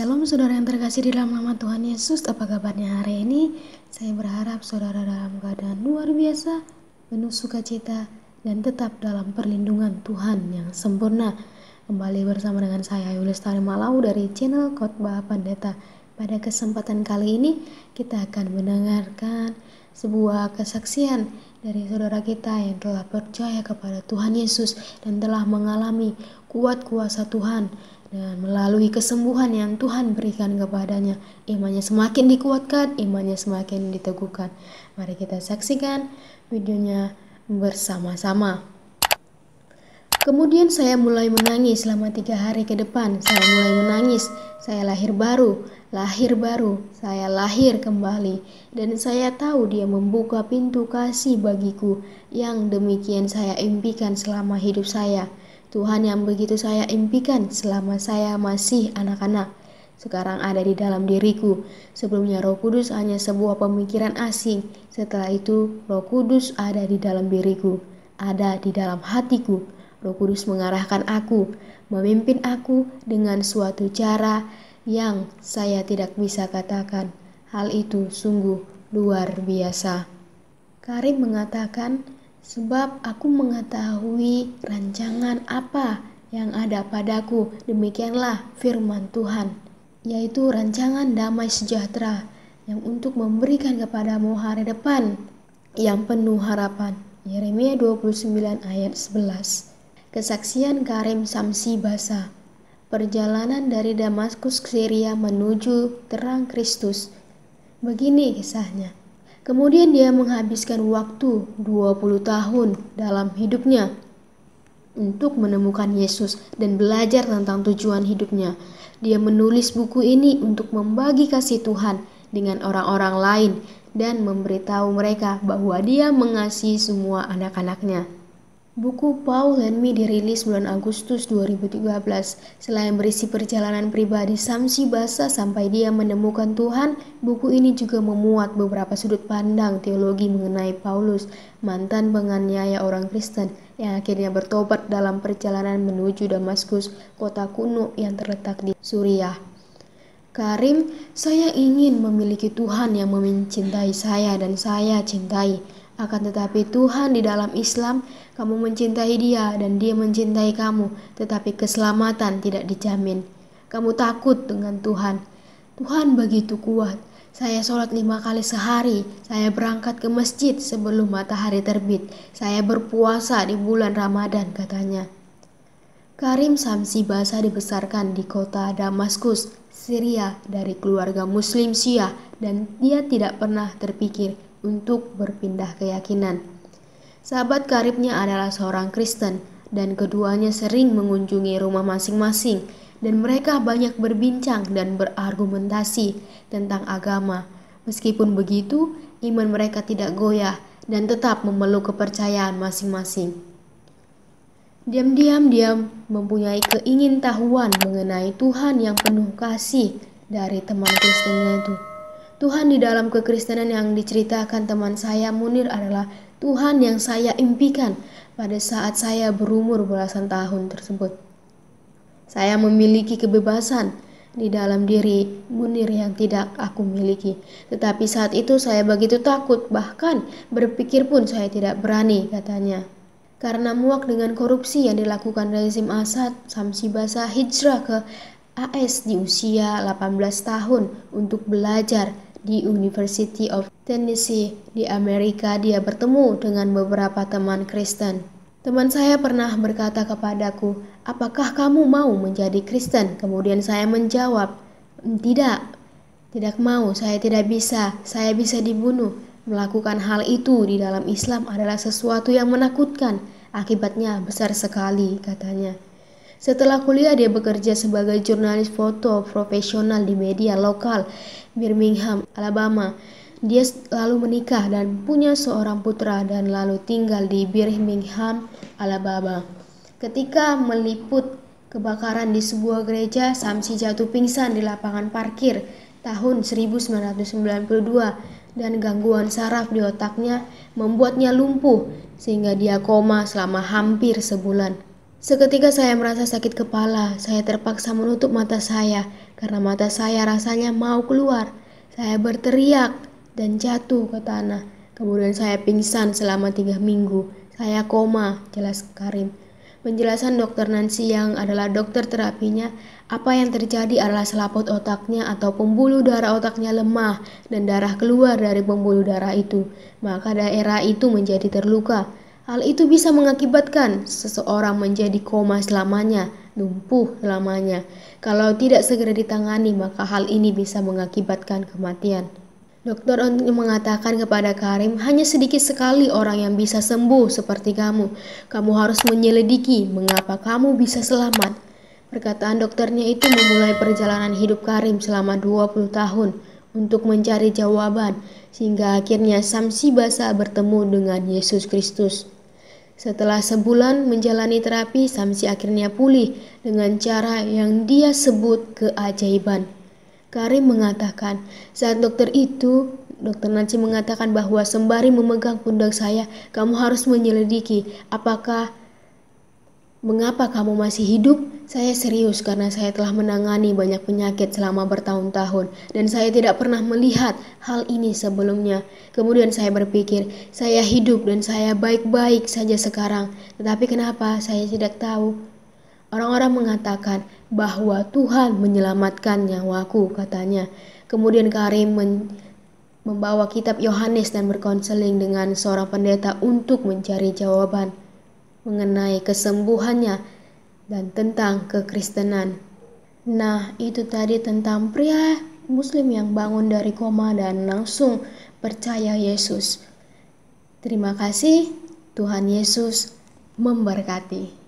Shalom saudara yang terkasih di dalam nama Tuhan Yesus. Apa kabarnya hari ini? Saya berharap saudara dalam keadaan luar biasa, penuh sukacita, dan tetap dalam perlindungan Tuhan yang sempurna. Kembali bersama dengan saya Ayu Lestari Malau dari channel Khotbah Pendeta. Pada kesempatan kali ini kita akan mendengarkan sebuah kesaksian dari saudara kita yang telah percaya kepada Tuhan Yesus dan telah mengalami kuat kuasa Tuhan. Dan melalui kesembuhan yang Tuhan berikan kepadanya, imannya semakin dikuatkan, imannya semakin diteguhkan. Mari kita saksikan videonya bersama-sama. Kemudian saya mulai menangis selama 3 hari ke depan. Saya mulai menangis, saya lahir baru, saya lahir kembali. Dan saya tahu dia membuka pintu kasih bagiku yang demikian saya impikan selama hidup saya. Tuhan yang begitu saya impikan selama saya masih anak-anak, sekarang ada di dalam diriku. Sebelumnya Roh Kudus hanya sebuah pemikiran asing. Setelah itu Roh Kudus ada di dalam diriku, ada di dalam hatiku. Roh Kudus mengarahkan aku, memimpin aku dengan suatu cara yang saya tidak bisa katakan. Hal itu sungguh luar biasa. Karim mengatakan, sebab aku mengetahui rancangan apa yang ada padaku, demikianlah firman Tuhan, yaitu rancangan damai sejahtera yang untuk memberikan kepadamu hari depan yang penuh harapan. Yeremia 29 ayat 11. Kesaksian Karim Samsi Basa. Perjalanan dari Damaskus ke Syria menuju terang Kristus. Begini kisahnya. Kemudian dia menghabiskan waktu 20 tahun dalam hidupnya untuk menemukan Yesus dan belajar tentang tujuan hidupnya. Dia menulis buku ini untuk membagi kasih Tuhan dengan orang-orang lain dan memberitahu mereka bahwa dia mengasihi semua anak-anaknya. Buku Paul and Me dirilis bulan Agustus 2013. Selain berisi perjalanan pribadi Samsi Basa sampai dia menemukan Tuhan, buku ini juga memuat beberapa sudut pandang teologi mengenai Paulus, mantan penganiaya orang Kristen yang akhirnya bertobat dalam perjalanan menuju Damaskus, kota kuno yang terletak di Suriah. Karim, saya ingin memiliki Tuhan yang mencintai saya dan saya cintai. Akan tetapi Tuhan di dalam Islam, kamu mencintai dia dan dia mencintai kamu, tetapi keselamatan tidak dijamin. Kamu takut dengan Tuhan. Tuhan begitu kuat. Saya sholat 5 kali sehari. Saya berangkat ke masjid sebelum matahari terbit. Saya berpuasa di bulan Ramadan, katanya. Karim Samsi Basa dibesarkan di kota Damaskus, Syria dari keluarga Muslim Syiah dan dia tidak pernah terpikir untuk berpindah keyakinan. Sahabat karibnya adalah seorang Kristen dan keduanya sering mengunjungi rumah masing-masing dan mereka banyak berbincang dan berargumentasi tentang agama. Meskipun begitu, iman mereka tidak goyah dan tetap memeluk kepercayaan masing-masing. Diam-diam dia mempunyai keingintahuan mengenai Tuhan yang penuh kasih dari teman Kristennya itu. Tuhan di dalam kekristenan yang diceritakan teman saya Munir adalah Tuhan yang saya impikan pada saat saya berumur belasan tahun tersebut. Saya memiliki kebebasan di dalam diri Munir yang tidak aku miliki. Tetapi saat itu saya begitu takut, bahkan berpikir pun saya tidak berani, katanya. Karena muak dengan korupsi yang dilakukan rezim Assad, Samsi Basa hijrah ke AS di usia 18 tahun untuk belajar di University of Tennessee di Amerika. Dia bertemu dengan beberapa teman Kristen. Teman saya pernah berkata kepadaku, apakah kamu mau menjadi Kristen? Kemudian saya menjawab, tidak mau, saya tidak bisa, saya bisa dibunuh. Melakukan hal itu di dalam Islam adalah sesuatu yang menakutkan, akibatnya besar sekali, katanya. Setelah kuliah dia bekerja sebagai jurnalis foto profesional di media lokal Birmingham, Alabama. Dia lalu menikah dan punya seorang putra dan lalu tinggal di Birmingham, Alabama. Ketika meliput kebakaran di sebuah gereja, Samsi jatuh pingsan di lapangan parkir tahun 1992 dan gangguan saraf di otaknya membuatnya lumpuh sehingga dia koma selama hampir sebulan. Seketika saya merasa sakit kepala. Saya terpaksa menutup mata saya karena mata saya rasanya mau keluar. Saya berteriak dan jatuh ke tanah. Kemudian saya pingsan selama 3 minggu. Saya koma, jelas Karim. Penjelasan dokter Nancy yang adalah dokter terapinya, apa yang terjadi adalah selaput otaknya atau pembuluh darah otaknya lemah dan darah keluar dari pembuluh darah itu. Maka daerah itu menjadi terluka. Hal itu bisa mengakibatkan seseorang menjadi koma selamanya, lumpuh selamanya. Kalau tidak segera ditangani, maka hal ini bisa mengakibatkan kematian. Dokter mengatakan kepada Karim, hanya sedikit sekali orang yang bisa sembuh seperti kamu. Kamu harus menyelidiki mengapa kamu bisa selamat. Perkataan dokternya itu memulai perjalanan hidup Karim selama 20 tahun untuk mencari jawaban, sehingga akhirnya Samsi Basa bertemu dengan Yesus Kristus. Setelah sebulan menjalani terapi, Samsi akhirnya pulih dengan cara yang dia sebut keajaiban. Karim mengatakan, saat dokter Nancy mengatakan bahwa sembari memegang pundak saya, kamu harus menyelidiki mengapa kamu masih hidup? Saya serius karena saya telah menangani banyak penyakit selama bertahun-tahun dan saya tidak pernah melihat hal ini sebelumnya. Kemudian saya berpikir, saya hidup dan saya baik-baik saja sekarang. Tetapi kenapa? Saya tidak tahu. Orang-orang mengatakan bahwa Tuhan menyelamatkan nyawaku, katanya. Kemudian Karim membawa kitab Yohanes dan berkonseling dengan seorang pendeta untuk mencari jawaban mengenai kesembuhannya dan tentang kekristenan. Nah, itu tadi tentang pria Muslim yang bangun dari koma dan langsung percaya Yesus. Terima kasih, Tuhan Yesus memberkati.